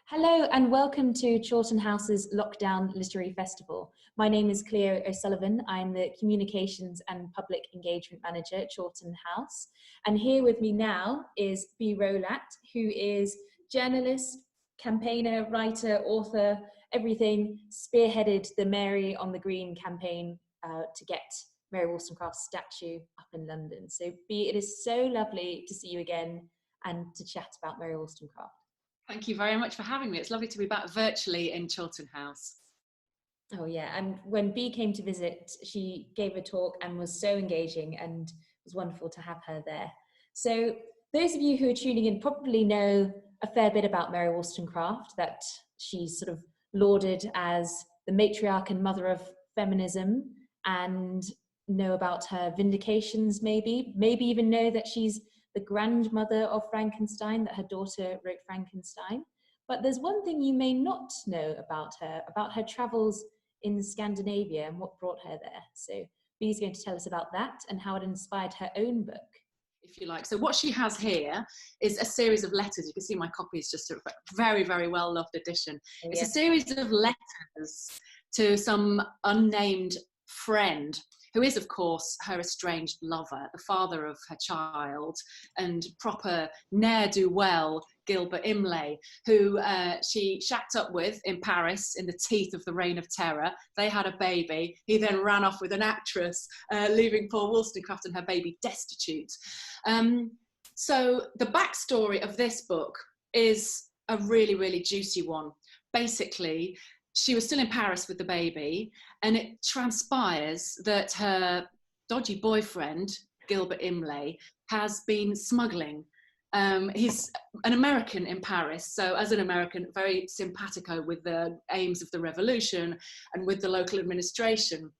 Hello and welcome to Chawton House's Lockdown Literary Festival. My name is Clio O'Sullivan. I'm the Communications and Public Engagement Manager at Chawton House. And here with me now is Rowlatt, who is journalist, campaigner, writer, author, everything, spearheaded the Mary on the Green campaign to get Mary Wollstonecraft's statue up in London. So it is so lovely to see you again and to chat about Mary Wollstonecraft. Thank you very much for having me. It's lovely to be back virtually in Chawton House. Oh yeah, and when Bea came to visit, she gave a talk and was so engaging, and it was wonderful to have her there. So those of you who are tuning in probably know a fair bit about Mary Wollstonecraft, that she's sort of lauded as the matriarch and mother of feminism, and know about her vindications, maybe even know that she's the grandmother of Frankenstein, that her daughter wrote Frankenstein. But there's one thing you may not know about her travels in Scandinavia and what brought her there. So Bea's going to tell us about that and how it inspired her own book, if you like. So what she has here is a series of letters. You can see my copy is just a very, very well-loved edition. Oh, it's a series of letters to some unnamed friend, who is, of course, her estranged lover, the father of her child, and proper ne'er-do-well Gilbert Imlay, who she shacked up with in Paris in the teeth of the Reign of Terror. They had a baby. He then ran off with an actress, leaving poor Wollstonecraft and her baby destitute. So the backstory of this book is a really, really juicy one. Basically, she was still in Paris with the baby, and it transpires that her dodgy boyfriend, Gilbert Imlay, has been smuggling. He's an American in Paris, so as an American, very simpatico with the aims of the revolution and with the local administration.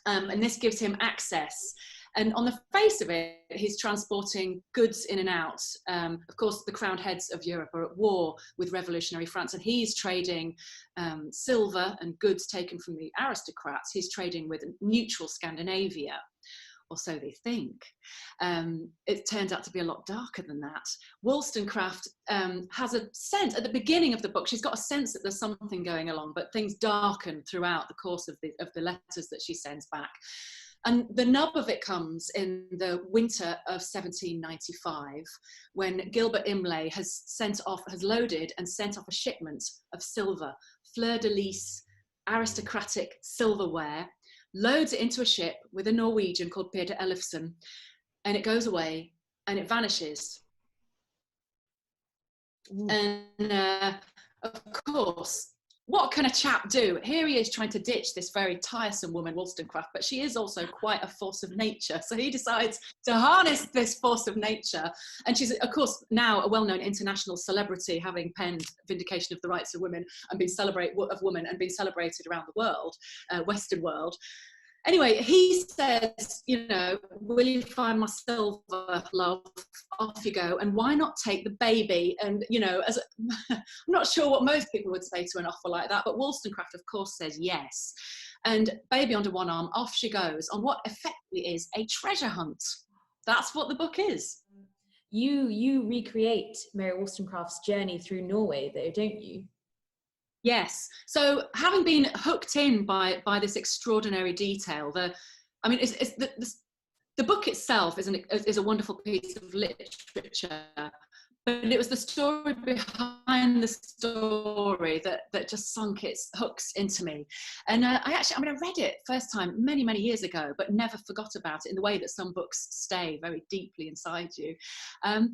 And this gives him access. And on the face of it, he's transporting goods in and out. Of course, the crowned heads of Europe are at war with revolutionary France, and he's trading silver and goods taken from the aristocrats. He's trading with neutral Scandinavia, or so they think. It turns out to be a lot darker than that. Wollstonecraft has a sense, at the beginning of the book, she's got a sense that there's something going along, but things darken throughout the course of the letters that she sends back. And the nub of it comes in the winter of 1795, when Gilbert Imlay has loaded and sent off a shipment of silver, fleur-de-lis, aristocratic silverware, loads it into a ship with a Norwegian called Peter Ellefsen, and it goes away and it vanishes. And of course, what can a chap do? Here he is trying to ditch this very tiresome woman, Wollstonecraft, but she is also quite a force of nature. So he decides to harness this force of nature. And she's, of course, now a well-known international celebrity, having penned Vindication of the Rights of Women and been celebrated around the world, Western world. Anyway, he says, you know, will you find my silver, love? Off you go. And why not take the baby? And, you know, I'm not sure what most people would say to an offer like that, but Wollstonecraft, of course, says yes. And baby under one arm, off she goes on what effectively is a treasure hunt. That's what the book is. You recreate Mary Wollstonecraft's journey through Norway, though, don't you? Yes. So having been hooked in by this extraordinary detail, the book itself is a wonderful piece of literature, but it was the story behind the story that just sunk its hooks into me. And I read it first time many, many years ago, but never forgot about it in the way that some books stay very deeply inside you.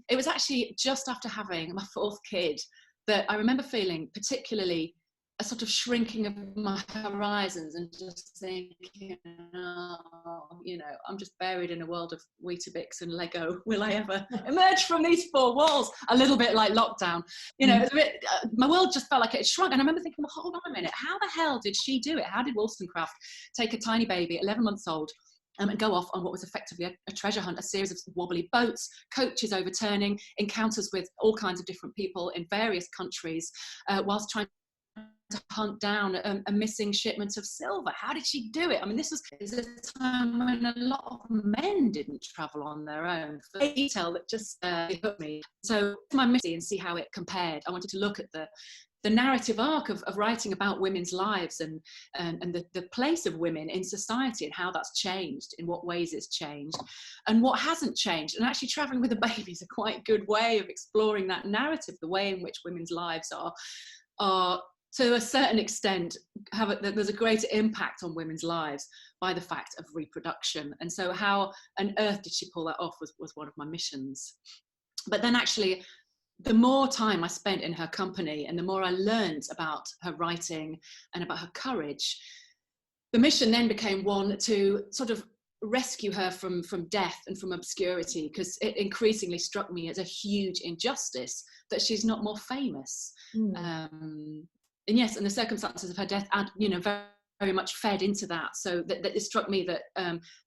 It was actually just after having my fourth kid that I remember feeling particularly a sort of shrinking of my horizons and just thinking, oh, you know, I'm just buried in a world of Weetabix and Lego. Will I ever emerge from these four walls? A little bit like lockdown. You know, my world just felt like it had shrunk. And I remember thinking, well, hold on a minute. How the hell did she do it? How did Wollstonecraft take a tiny baby, 11 months old, and go off on what was effectively a treasure hunt, a series of wobbly boats, coaches overturning, encounters with all kinds of different people in various countries, whilst trying to hunt down a missing shipment of silver? How did she do it? I mean, this is a time when a lot of men didn't travel on their own. For the detail that just hooked me. So my mystery and see how it compared. I wanted to look at the the narrative arc of writing about women's lives and the place of women in society and how that's changed, in what ways it's changed and what hasn't changed. And actually Travelling with a Baby is a quite good way of exploring that narrative, the way in which women's lives are to a certain extent there's a greater impact on women's lives by the fact of reproduction. And so how on earth did she pull that off was one of my missions. But then actually, the more time I spent in her company and the more I learned about her writing and about her courage, the mission then became one to sort of rescue her from death and from obscurity, because it increasingly struck me as a huge injustice that she's not more famous. And yes, and the circumstances of her death, very, very much fed into that. So that it struck me that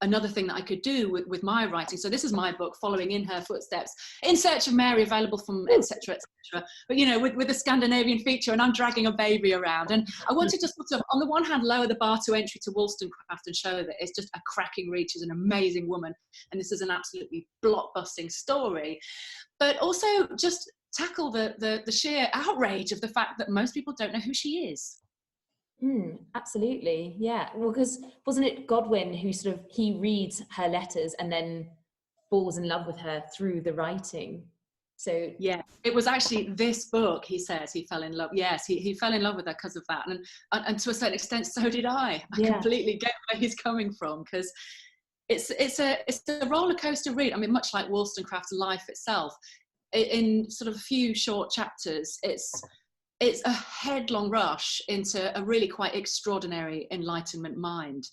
another thing that I could do with my writing. So this is my book, following in her footsteps, In Search of Mary, available from etc. etc. But with a Scandinavian feature, and I'm dragging a baby around. And I wanted to sort of, on the one hand, lower the bar to entry to Wollstonecraft and show that it's just a cracking read. She's an amazing woman, and this is an absolutely blockbusting story. But also just tackle the sheer outrage of the fact that most people don't know who she is. Absolutely, yeah. Well, because wasn't it Godwin who he reads her letters and then falls in love with her through the writing? So yeah, it was actually this book, he says, he fell in love. Yes, he fell in love with her because of that, and to a certain extent, so did I. I completely get where he's coming from, because it's a roller coaster read. I mean, much like Wollstonecraft's life itself. In sort of a few short chapters, it's a headlong rush into a really quite extraordinary Enlightenment mind.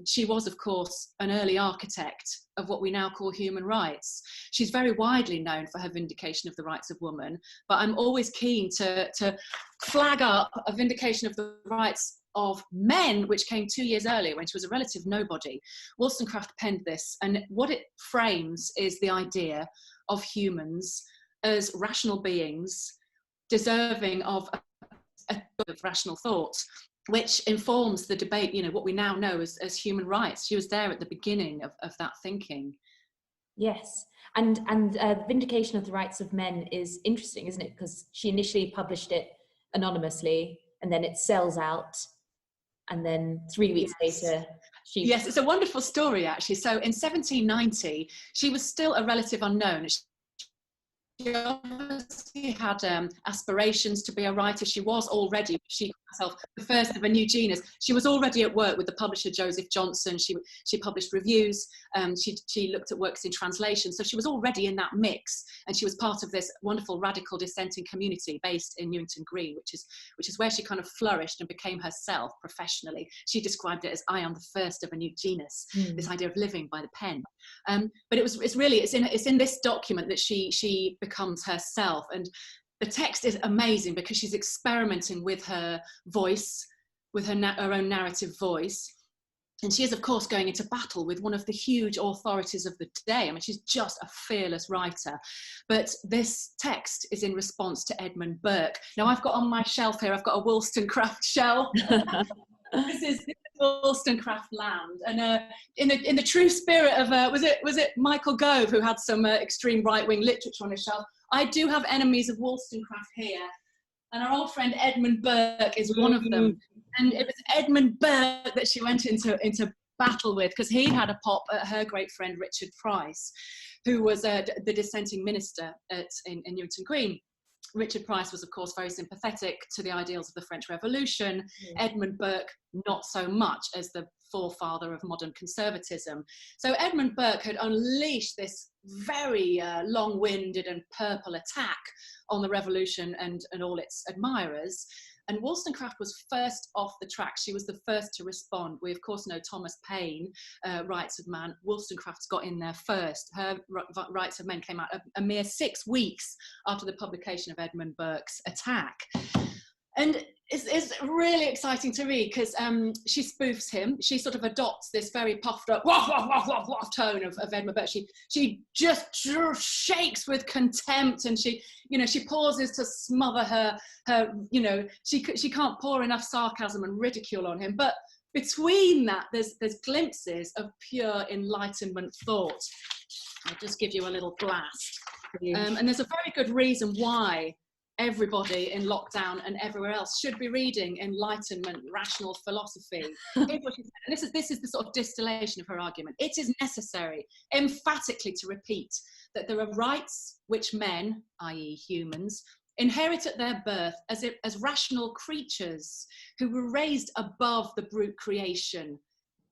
She was, of course, an early architect of what we now call human rights. She's very widely known for her vindication of the rights of women, but I'm always keen to flag up a vindication of the rights of men, which came 2 years earlier when she was a relative nobody. Wollstonecraft penned this, and what it frames is the idea of humans as rational beings deserving of rational thought, which informs the debate, what we now know as human rights. She was there at the beginning of that thinking. Yes, and the vindication of the rights of men is interesting, isn't it? Because she initially published it anonymously, and then it sells out, and then 3 weeks later Yes, it's a wonderful story, actually. So in 1790, she was still a relative unknown. She obviously had aspirations to be a writer. She was already, she herself, the first of a new genus. She was already at work with the publisher Joseph Johnson. She published reviews. She looked at works in translation. So she was already in that mix, and she was part of this wonderful radical dissenting community based in Newington Green, which is where she kind of flourished and became herself professionally. She described it as "I am the first of a new genus." This idea of living by the pen. But it's in this document that she becomes herself, and the text is amazing because she's experimenting with her voice, with her own narrative voice, and she is of course going into battle with one of the huge authorities of the day. I mean, she's just a fearless writer, but this text is in response to Edmund Burke. Now I've got on my shelf here, I've got a Wollstonecraft shelf. This is Wollstonecraft land, and in the true spirit of was it Michael Gove who had some extreme right-wing literature on his shelf. I do have enemies of Wollstonecraft here, and our old friend Edmund Burke is one of them. And it was Edmund Burke that she went into battle with, because he had a pop at her great friend Richard Price, who was the dissenting minister in Newington Green. Richard Price was, of course, very sympathetic to the ideals of the French Revolution. Edmund Burke, not so much, as the forefather of modern conservatism. So Edmund Burke had unleashed this very long-winded and purple attack on the revolution and all its admirers. And Wollstonecraft was first off the track. She was the first to respond. We, of course, know Thomas Paine, Rights of Man. Wollstonecraft's got in there first. Her Rights of Men came out a mere 6 weeks after the publication of Edmund Burke's attack. And it's really exciting to read, because she spoofs him. She sort of adopts this very puffed up wah, wah, wah, wah, wah, tone of Edmund Burke. She just shakes with contempt, and she pauses to smother her she can't pour enough sarcasm and ridicule on him. But between that, there's glimpses of pure Enlightenment thought. I'll just give you a little blast. And there's a very good reason why everybody in lockdown and everywhere else should be reading Enlightenment, rational philosophy. Here's what she said, and this is the sort of distillation of her argument. It is necessary emphatically to repeat that there are rights which men, i.e. humans, inherit at their birth as rational creatures who were raised above the brute creation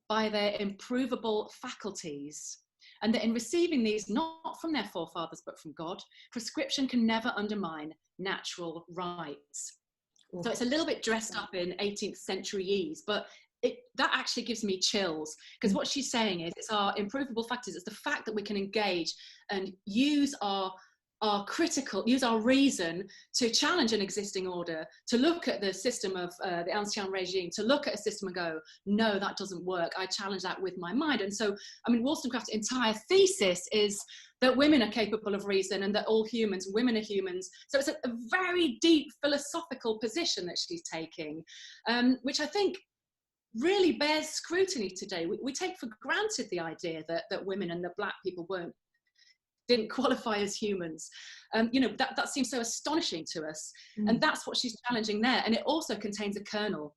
by their improvable faculties, and that in receiving these not from their forefathers but from God, prescription can never undermine natural rights. So it's a little bit dressed up in 18th centuryese, but that actually gives me chills, because what she's saying is it's our improvable faculties, it's the fact that we can engage and use our reason to challenge an existing order, to look at the system of the ancien regime, to look at a system and go, no, that doesn't work. I challenge that with my mind. And so, I mean, Wollstonecraft's entire thesis is that women are capable of reason and that all humans, women are humans. So it's a very deep philosophical position that she's taking, which I think really bears scrutiny today. We take for granted the idea that women and that black people didn't qualify as humans. That seems so astonishing to us. And that's what she's challenging there. And it also contains a kernel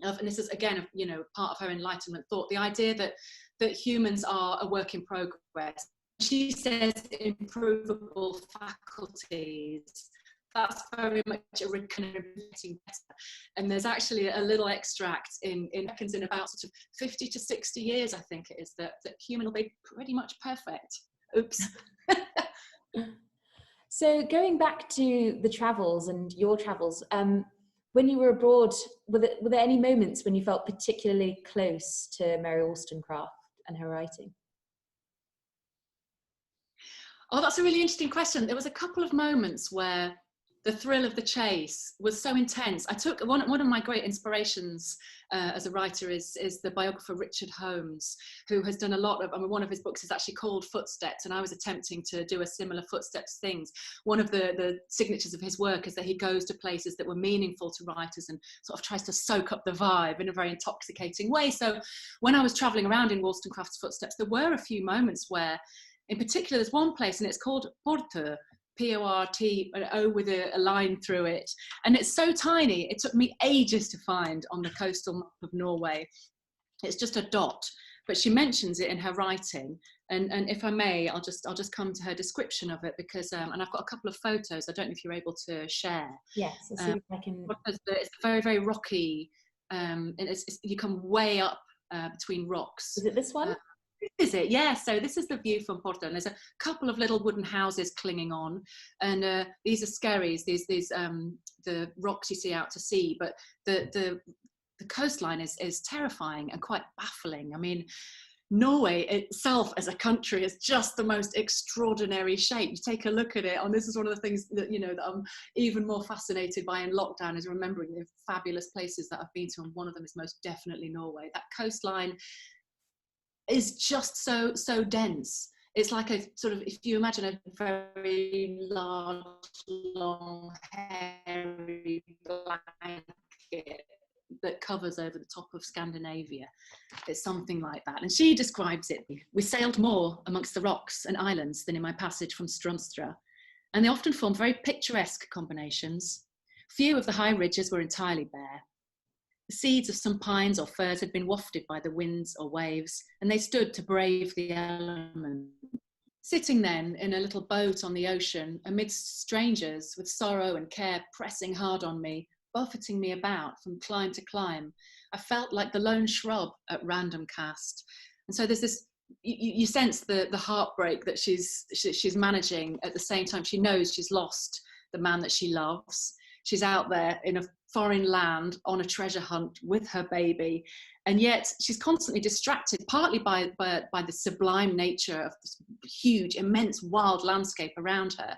of, and this is again, part of her Enlightenment thought, the idea that humans are a work in progress. She says improvable faculties. That's very much a kind of getting better. And there's actually a little extract in about sort of 50 to 60 years, I think it is, that human will be pretty much perfect. Oops. So going back to the travels and your travels, when you were abroad, were there any moments when you felt particularly close to Mary Wollstonecraft and her writing? Oh, that's a really interesting question. There was a couple of moments where the thrill of the chase was so intense. I took one of my great inspirations as a writer is the biographer Richard Holmes, who has done a lot of, one of his books is actually called Footsteps, and I was attempting to do a similar Footsteps things. One of the signatures of his work is that he goes to places that were meaningful to writers and sort of tries to soak up the vibe in a very intoxicating way. So when I was traveling around in Wollstonecraft's footsteps, there were a few moments where, in particular, there's one place and it's called Porto, P-O-R-T, an O with a line through it. And it's so tiny, it took me ages to find on the coastal map of Norway. It's just a dot, but she mentions it in her writing. And if I may, I'll just come to her description of it, because, and I've got a couple of photos, I don't know if you're able to share. Yes, I'll see if I can. It's very, very rocky, and you come way up between rocks. Is it this one? Is it? Yeah, so this is the view from Porto, and there's a couple of little wooden houses clinging on, and these are skerries, these the rocks you see out to sea, but the coastline is terrifying and quite baffling. I mean, Norway itself as a country is just the most extraordinary shape. You take a look at it, and this is one of the things that that I'm even more fascinated by in lockdown, is remembering the fabulous places that I've been to, and one of them is most definitely Norway. That coastline is just so dense. It's like a sort of, if you imagine a very large, long, hairy blanket that covers over the top of Scandinavia. It's something like that. And she describes it: we sailed more amongst the rocks and islands than in my passage from Stromstra, and they often formed very picturesque combinations. Few of the high ridges were entirely bare. The seeds of some pines or firs had been wafted by the winds or waves, and they stood to brave the elements. Sitting then in a little boat on the ocean, amidst strangers with sorrow and care pressing hard on me, buffeting me about from clime to clime, I felt like the lone shrub at random cast. And so there's this, you sense the heartbreak that she's managing. At the same time, she knows she's lost the man that she loves. She's out there in a foreign land on a treasure hunt with her baby, and yet she's constantly distracted, partly by the sublime nature of this huge, immense, wild landscape around her.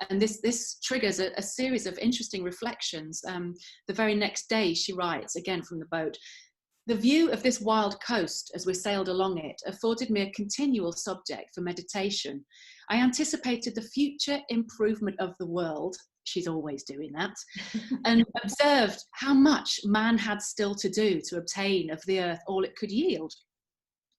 And this triggers a series of interesting reflections. The very next day, she writes, again from the boat, "The view of this wild coast as we sailed along it afforded me a continual subject for meditation. I anticipated the future improvement of the world," she's always doing that, "and observed how much man had still to do to obtain of the earth all it could yield.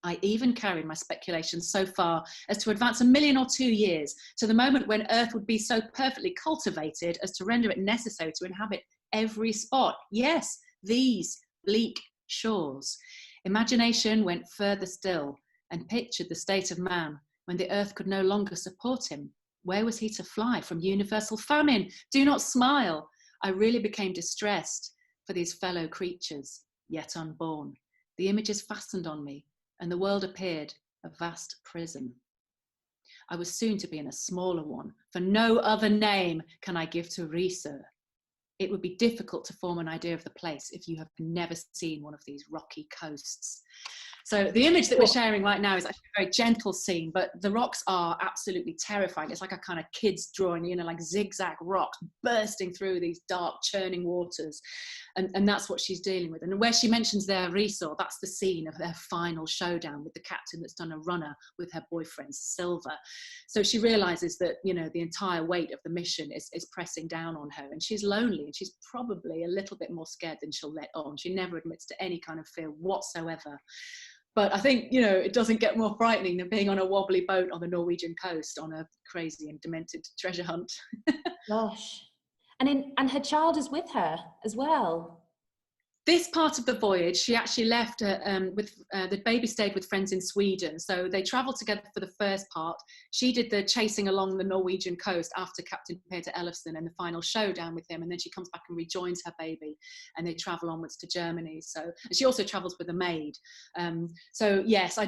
I even carried my speculations so far as to advance 1 million or 2 years to the moment when Earth would be so perfectly cultivated as to render it necessary to inhabit every spot. Yes, these bleak shores. Imagination went further still and pictured the state of man when the earth could no longer support him. Where was he to fly from universal famine? Do not smile. I really became distressed for these fellow creatures, yet unborn. The images fastened on me, and the world appeared a vast prison. I was soon to be in a smaller one, for no other name can I give to Riese. It would be difficult to form an idea of the place if you have never seen one of these rocky coasts. So the image that we're sharing right now is actually a very gentle scene, but the rocks are absolutely terrifying. It's like a kind of kid's drawing, you know, like zigzag rocks bursting through these dark churning waters. And that's what she's dealing with. And where she mentions their resort, that's the scene of their final showdown with the captain that's done a runner with her boyfriend, Silver. So she realizes that, you know, the entire weight of the mission is pressing down on her, and she's lonely, and she's probably a little bit more scared than she'll let on. She never admits to any kind of fear whatsoever. But I think, you know, it doesn't get more frightening than being on a wobbly boat on the Norwegian coast on a crazy and demented treasure hunt. Gosh. And her child is with her as well. This part of the voyage, she actually left the baby stayed with friends in Sweden. So they travelled together for the first part. She did the chasing along the Norwegian coast after Captain Peter Ellefsen and the final showdown with him. And then she comes back and rejoins her baby, and they travel onwards to Germany. So and she also travels with a maid. So yes,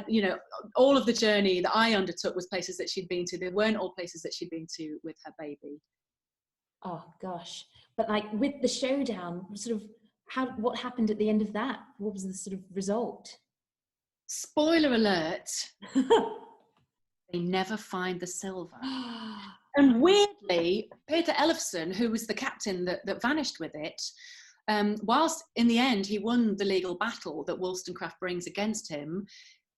all of the journey that I undertook was places that she'd been to. They weren't all places that she'd been to with her baby. Oh gosh. But like with the showdown, sort of, what happened at the end of that? What was the sort of result? Spoiler alert, they never find the silver. And weirdly, Peter Ellefsen, who was the captain that vanished with it, whilst in the end he won the legal battle that Wollstonecraft brings against him,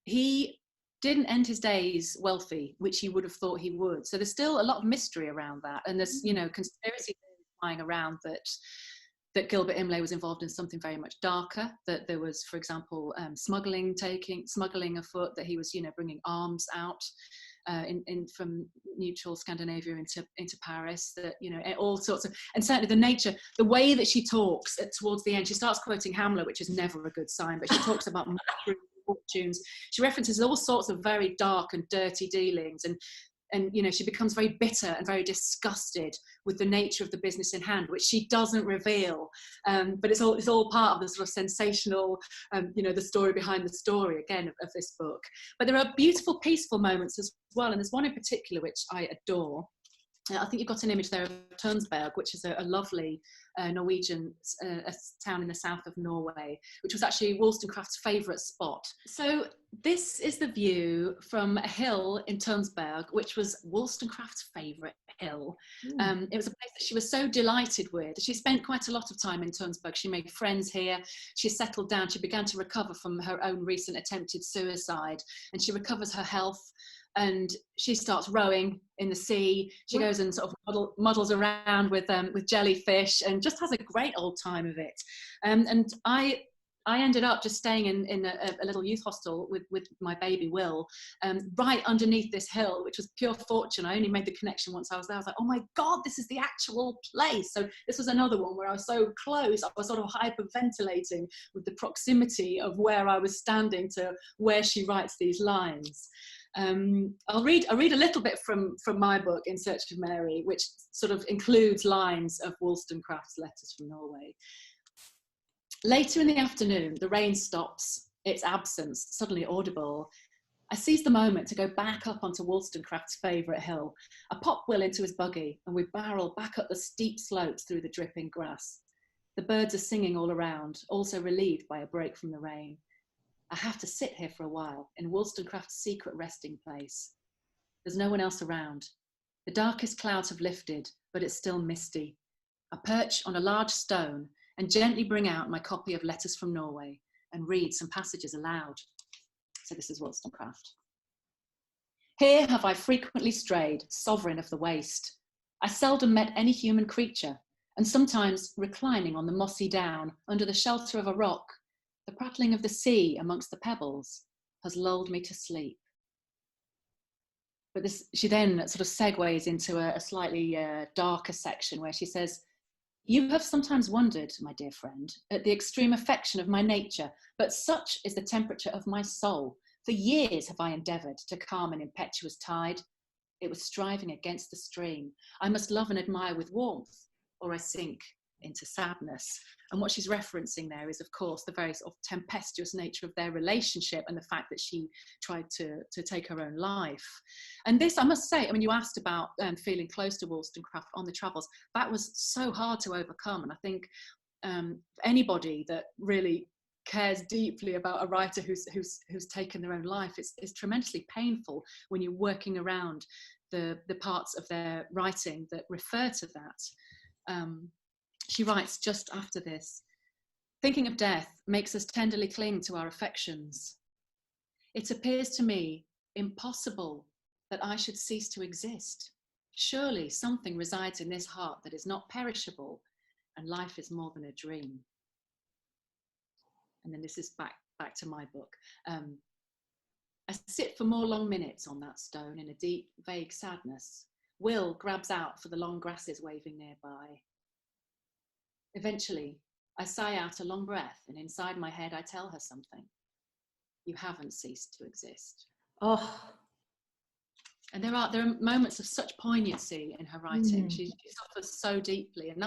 he didn't end his days wealthy, which he would have thought he would. So there's still a lot of mystery around that. And there's, you know, conspiracy flying around that Gilbert Imlay was involved in something very much darker, that there was, for example, smuggling afoot, that he was, you know, bringing arms out from neutral Scandinavia into Paris, that, you know, all sorts of, and certainly the way that she talks towards the end, she starts quoting Hamlet, which is never a good sign, but she talks about fortunes. She references all sorts of very dark and dirty dealings, and you know, she becomes very bitter and very disgusted with the nature of the business in hand, which she doesn't reveal. But it's all part of the sort of sensational, you know, the story behind the story, again, of this book. But there are beautiful, peaceful moments as well. And there's one in particular which I adore. I think you've got an image there of Tønsberg, which is a lovely Norwegian a town in the south of Norway, which was actually Wollstonecraft's favourite spot. So this is the view from a hill in Tønsberg, which was Wollstonecraft's favourite hill. It was a place that she was so delighted with. She spent quite a lot of time in Tønsberg. She made friends here. She settled down. She began to recover from her own recent attempted suicide, and she recovers her health. And she starts rowing in the sea. She goes and sort of muddles around with jellyfish, and just has a great old time of it. And I ended up just staying in a little youth hostel with my baby Will, right underneath this hill, which was pure fortune. I only made the connection once I was there. I was like, oh my God, this is the actual place. So this was another one where I was so close. I was sort of hyperventilating with the proximity of where I was standing to where she writes these lines. I'll read a little bit from my book, In Search of Mary, which sort of includes lines of Wollstonecraft's letters from Norway. Later in the afternoon, the rain stops, its absence suddenly audible. I seize the moment to go back up onto Wollstonecraft's favourite hill. I pop Will into his buggy, and we barrel back up the steep slopes through the dripping grass. The birds are singing all around, also relieved by a break from the rain. I have to sit here for a while in Wollstonecraft's secret resting place. There's no one else around. The darkest clouds have lifted, but it's still misty. I perch on a large stone and gently bring out my copy of Letters from Norway and read some passages aloud. So this is Wollstonecraft. Here have I frequently strayed, sovereign of the waste. I seldom met any human creature, and sometimes reclining on the mossy down under the shelter of a rock, the prattling of the sea amongst the pebbles, has lulled me to sleep. But she then sort of segues into a slightly darker section where she says, "You have sometimes wondered, my dear friend, at the extreme affection of my nature, but such is the temperature of my soul. For years have I endeavoured to calm an impetuous tide. It was striving against the stream. I must love and admire with warmth, or I sink into sadness." And what she's referencing there is, of course, the very sort of tempestuous nature of their relationship and the fact that she tried to take her own life. And this, I must say, I mean, you asked about feeling close to Wollstonecraft on the travels. That was so hard to overcome. And I think anybody that really cares deeply about a writer who's taken their own life, it's tremendously painful when you're working around the parts of their writing that refer to that. She writes just after this, "Thinking of death makes us tenderly cling to our affections. It appears to me impossible that I should cease to exist. Surely something resides in this heart that is not perishable, and life is more than a dream." And then this is back to my book. "I sit for more long minutes on that stone in a deep, vague sadness. Will grabs out for the long grasses waving nearby. Eventually, I sigh out a long breath, and inside my head I tell her something. You haven't ceased to exist." Oh. And there are moments of such poignancy in her writing. She suffers so deeply, and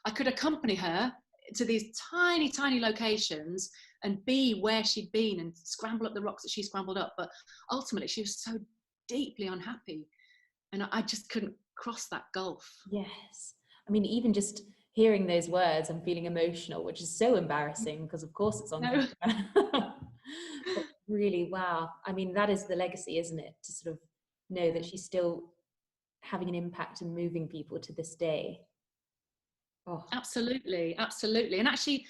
I could accompany her to these tiny, tiny locations and be where she'd been and scramble up the rocks that she scrambled up. But ultimately, she was so deeply unhappy, and I just couldn't cross that gulf. Yes. I mean, even just hearing those words, I'm feeling emotional, which is so embarrassing because, of course, it's on camera. But really, wow. I mean, that is the legacy, isn't it? To sort of know that she's still having an impact and moving people to this day. Oh. Absolutely, absolutely. And actually,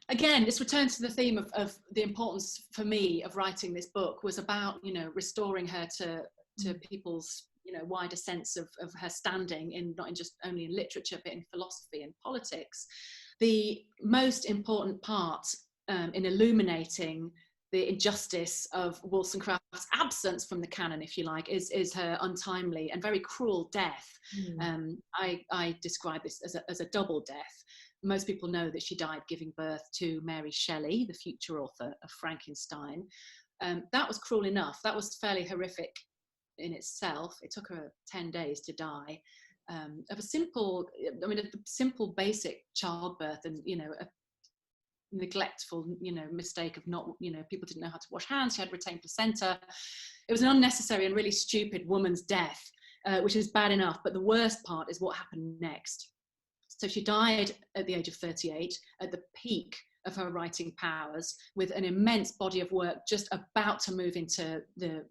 again, this returns to the theme of the importance for me of writing this book was about, restoring her to people's, wider sense of her standing in not in just only in literature, but in philosophy and politics. The most important part in illuminating the injustice of Wollstonecraft's absence from the canon, if you like, is her untimely and very cruel death. I describe this as a double death. Most people know that she died giving birth to Mary Shelley, the future author of Frankenstein. That was cruel enough. That was fairly horrific in itself. It took her 10 days to die of a simple basic childbirth and, a neglectful, mistake of not, people didn't know how to wash hands. She had retained placenta. It was an unnecessary and really stupid woman's death, which is bad enough. But the worst part is what happened next. So she died at the age of 38, at the peak of her writing powers, with an immense body of work just about to move into the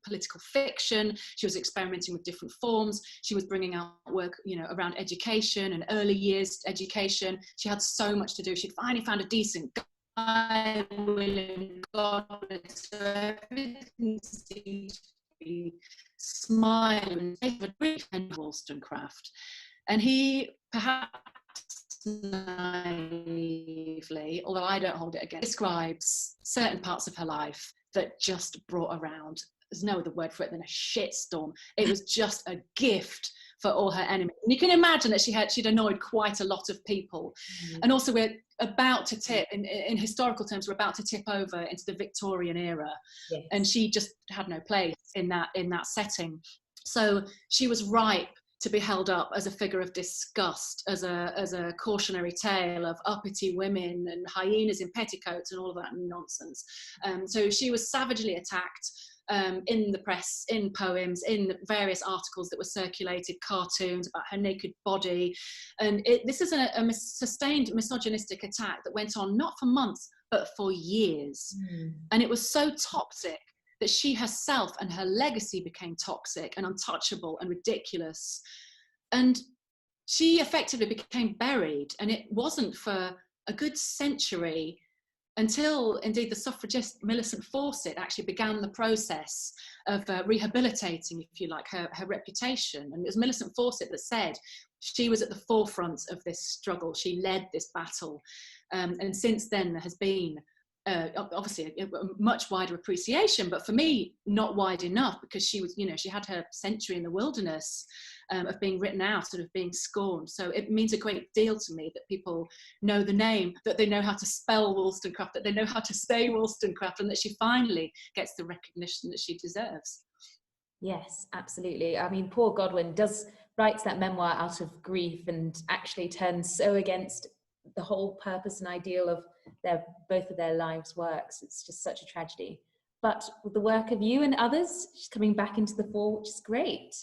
political fiction. She was experimenting with different forms. She was bringing out work, around education and early years education. She had so much to do. She'd finally found a decent guy, William Godwin, so everything seemed to be smiling. And Wollstonecraft. And he, perhaps naively, although I don't hold it against, describes certain parts of her life that just brought around, there's no other word for it than a shitstorm. It was just a gift for all her enemies. And you can imagine that she'd annoyed quite a lot of people. And also we're about to tip, in historical terms, we're about to tip over into the Victorian era. Yes. And she just had no place in that setting. So she was ripe to be held up as a figure of disgust, as a cautionary tale of uppity women and hyenas in petticoats and all of that nonsense. So she was savagely attacked in the press, in poems, in various articles that were circulated, cartoons about her naked body. And this is a sustained misogynistic attack that went on not for months, but for years. And it was so toxic that she herself and her legacy became toxic and untouchable and ridiculous. And she effectively became buried. And it wasn't for a good century until, indeed, the suffragist Millicent Fawcett actually began the process of rehabilitating, if you like, her reputation. And it was Millicent Fawcett that said she was at the forefront of this struggle. She led this battle. And since then, there has been obviously a much wider appreciation, but for me, not wide enough, because she was, she had her century in the wilderness of being written out, sort of being scorned. So it means a great deal to me that people know the name, that they know how to spell Wollstonecraft, that they know how to say Wollstonecraft, and that she finally gets the recognition that she deserves. Yes, absolutely. I mean, poor Godwin writes that memoir out of grief and actually turns so against the whole purpose and ideal of both of their lives' works. It's just such a tragedy. But with the work of you and others, she's coming back into the fore, which is great.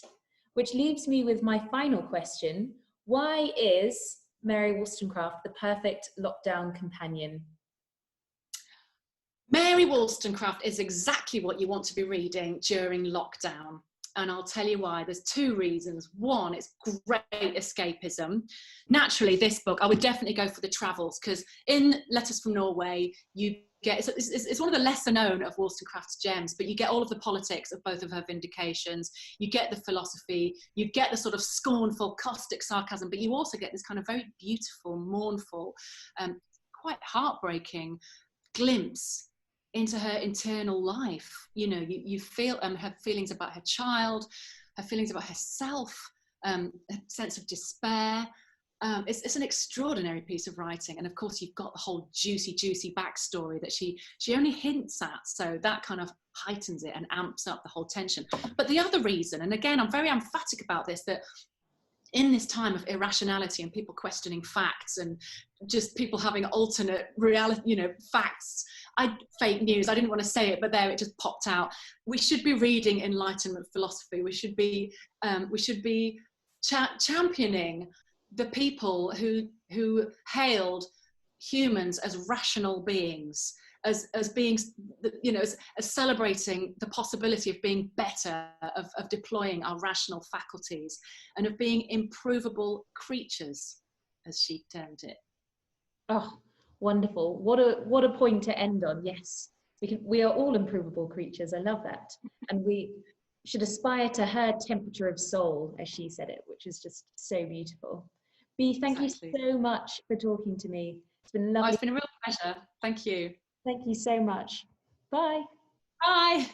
Which leaves me with my final question. Why is Mary Wollstonecraft the perfect lockdown companion? Mary Wollstonecraft is exactly what you want to be reading during lockdown. And I'll tell you why. There's two reasons. One, it's great escapism. Naturally, this book, I would definitely go for the travels, because in Letters from Norway, you get, it's one of the lesser known of Wollstonecraft's gems, but you get all of the politics of both of her vindications. You get the philosophy, you get the sort of scornful, caustic sarcasm, but you also get this kind of very beautiful, mournful, quite heartbreaking glimpse into her internal life. You feel her feelings about her child, her feelings about herself, a sense of despair. It's an extraordinary piece of writing, and of course you've got the whole juicy backstory that she only hints at, so that kind of heightens it and amps up the whole tension. But the other reason, and again I'm very emphatic about this, that in this time of irrationality and people questioning facts and just people having alternate reality, facts, fake news, I didn't want to say it, but there it just popped out. We should be reading Enlightenment philosophy. We should be championing the people who hailed humans as rational beings, as beings, as celebrating the possibility of being better, of deploying our rational faculties, and of being improvable creatures, as she termed it. Oh, wonderful. What a point to end on. Yes, we are all improvable creatures. I love that. And we should aspire to her temperature of soul, as she said it, which is just so beautiful. Bea, thank you so much for talking to me. It's been lovely. Oh, it's been a real pleasure. Thank you. Thank you so much. Bye. Bye.